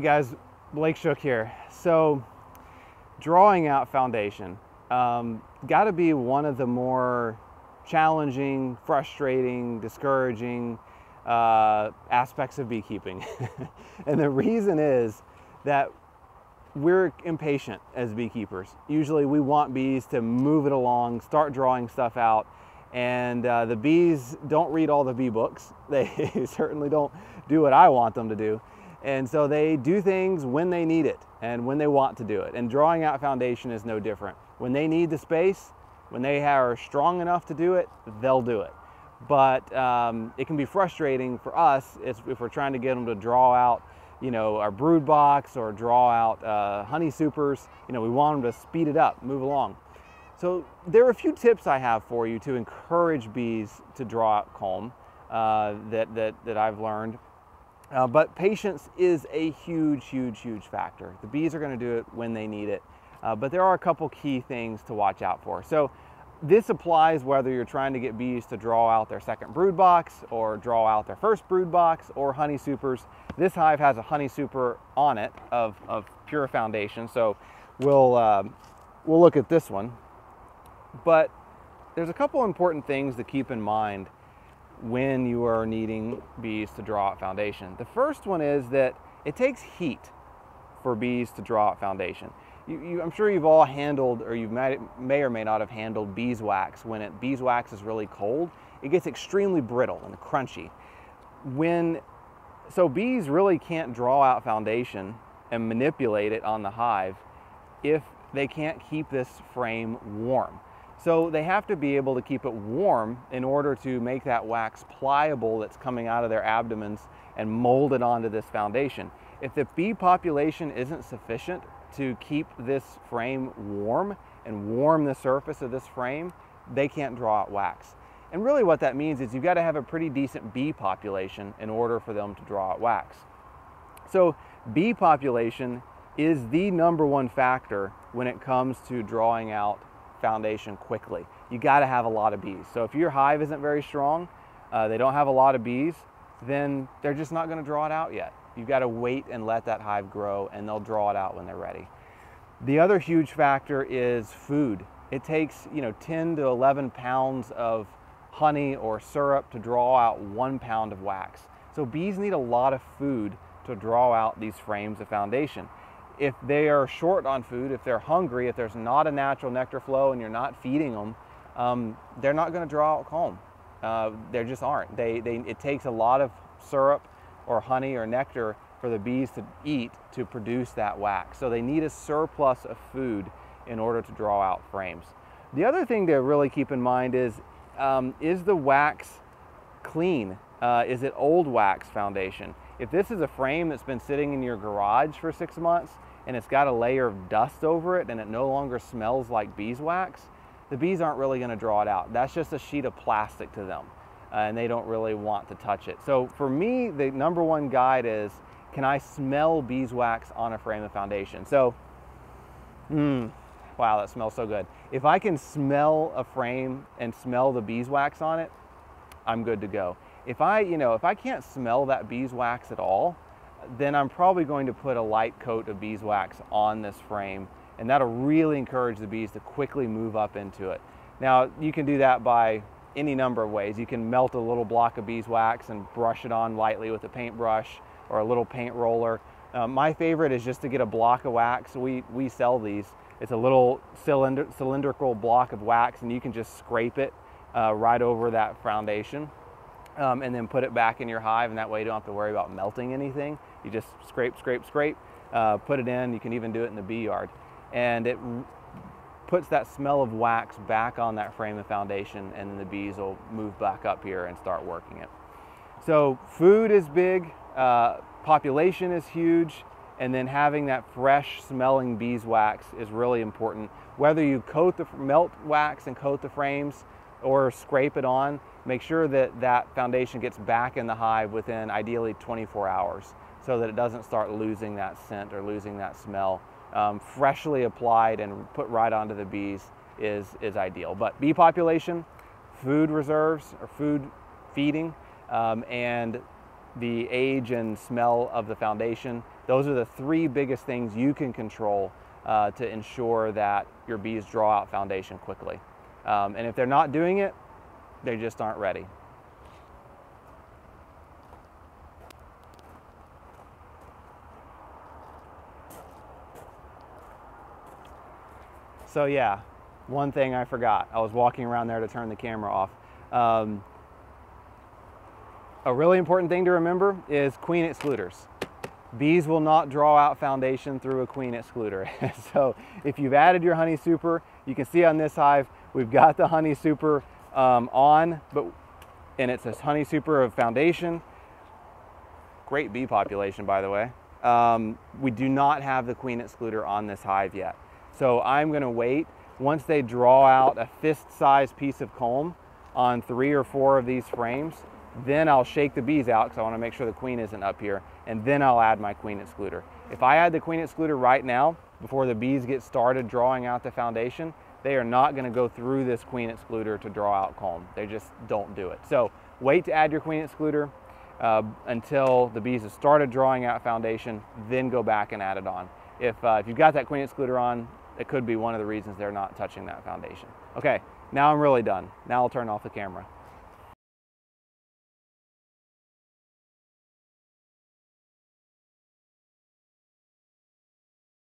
guys, Blake Shook here. So drawing out foundation, got to be one of the more challenging, frustrating, discouraging aspects of beekeeping. And the reason is that we're impatient as beekeepers. Usually we want bees to move it along, start drawing stuff out, and the bees don't read all the bee books. They certainly don't do what I want them to do. And so they do things when they need it and when they want to do it. And drawing out foundation is no different. When they need the space, when they are strong enough to do it, they'll do it. But it can be frustrating for us if we're trying to get them to draw out, our brood box or draw out honey supers. We want them to speed it up, move along. So there are a few tips I have for you to encourage bees to draw out comb that I've learned. But patience is a huge factor. The bees are going to do it when they need it. But there are a couple key things to watch out for. So this applies whether you're trying to get bees to draw out their second brood box or draw out their first brood box or honey supers. This hive has a honey super on it of pure foundation. So we'll look at this one. But there's a couple important things to keep in mind when you are needing bees to draw out foundation. The first one is that it takes heat for bees to draw out foundation. I'm sure you've all handled, or you may or may not have handled beeswax. When beeswax is really cold, it gets extremely brittle and crunchy. So bees really can't draw out foundation and manipulate it on the hive if they can't keep this frame warm. So they have to be able to keep it warm in order to make that wax pliable that's coming out of their abdomens and mold it onto this foundation. If the bee population isn't sufficient to keep this frame warm and warm the surface of this frame, they can't draw out wax. And really what that means is you've got to have a pretty decent bee population in order for them to draw out wax. So bee population is the #1 factor when it comes to drawing out foundation quickly. You got to have a lot of bees. So if your hive isn't very strong, they don't have a lot of bees, then they're just not going to draw it out yet. You've got to wait and let that hive grow, and they'll draw it out when they're ready. The other huge factor is food. It takes 10 to 11 pounds of honey or syrup to draw out 1 pound of wax. So bees need a lot of food to draw out these frames of foundation. If they are short on food, if they're hungry, if there's not a natural nectar flow and you're not feeding them, they're not going to draw out comb. There just aren't. It takes a lot of syrup or honey or nectar for the bees to eat to produce that wax. So they need a surplus of food in order to draw out frames. The other thing to really keep in mind is the wax clean? Is it old wax foundation? If this is a frame that's been sitting in your garage for 6 months and it's got a layer of dust over it and it no longer smells like beeswax, the bees aren't really going to draw it out. That's just a sheet of plastic to them, and they don't really want to touch it. So for me, the #1 guide is, can I smell beeswax on a frame of foundation? So, wow, that smells so good. If I can smell a frame and smell the beeswax on it, I'm good to go. If I can't smell that beeswax at all, then I'm probably going to put a light coat of beeswax on this frame, and that'll really encourage the bees to quickly move up into it. Now, you can do that by any number of ways. You can melt a little block of beeswax and brush it on lightly with a paintbrush or a little paint roller. My favorite is just to get a block of wax. We sell these. It's a little cylindrical block of wax, and you can just scrape it right over that foundation. And then put it back in your hive, and that way you don't have to worry about melting anything. You just scrape, put it in. You can even do it in the bee yard. And it puts that smell of wax back on that frame of foundation, and then the bees will move back up here and start working it. So food is big, population is huge, and then having that fresh smelling beeswax is really important. Whether you melt wax and coat the frames or scrape it on, make sure that that foundation gets back in the hive within ideally 24 hours so that it doesn't start losing that scent or losing that smell. Freshly applied and put right onto the bees is ideal. But bee population, food reserves or food feeding, and the age and smell of the foundation. Those are the three biggest things you can control to ensure that your bees draw out foundation quickly. And if they're not doing it, they just aren't ready. So yeah, one thing I forgot. I was walking around there to turn the camera off. A really important thing to remember is queen excluders. Bees will not draw out foundation through a queen excluder. So if you've added your honey super, you can see on this hive, we've got the honey super and it's a honey super of foundation. Great bee population, by the way. We do not have the queen excluder on this hive yet. So I'm gonna wait. Once they draw out a fist-sized piece of comb on 3 or 4 of these frames, then I'll shake the bees out because I want to make sure the queen isn't up here, and then I'll add my queen excluder. If I add the queen excluder right now, before the bees get started drawing out the foundation, they are not going to go through this queen excluder to draw out comb. They just don't do it. So wait to add your queen excluder until the bees have started drawing out foundation, then go back and add it on. If you've got that queen excluder on, it could be one of the reasons they're not touching that foundation. Okay, now I'm really done. Now I'll turn off the camera.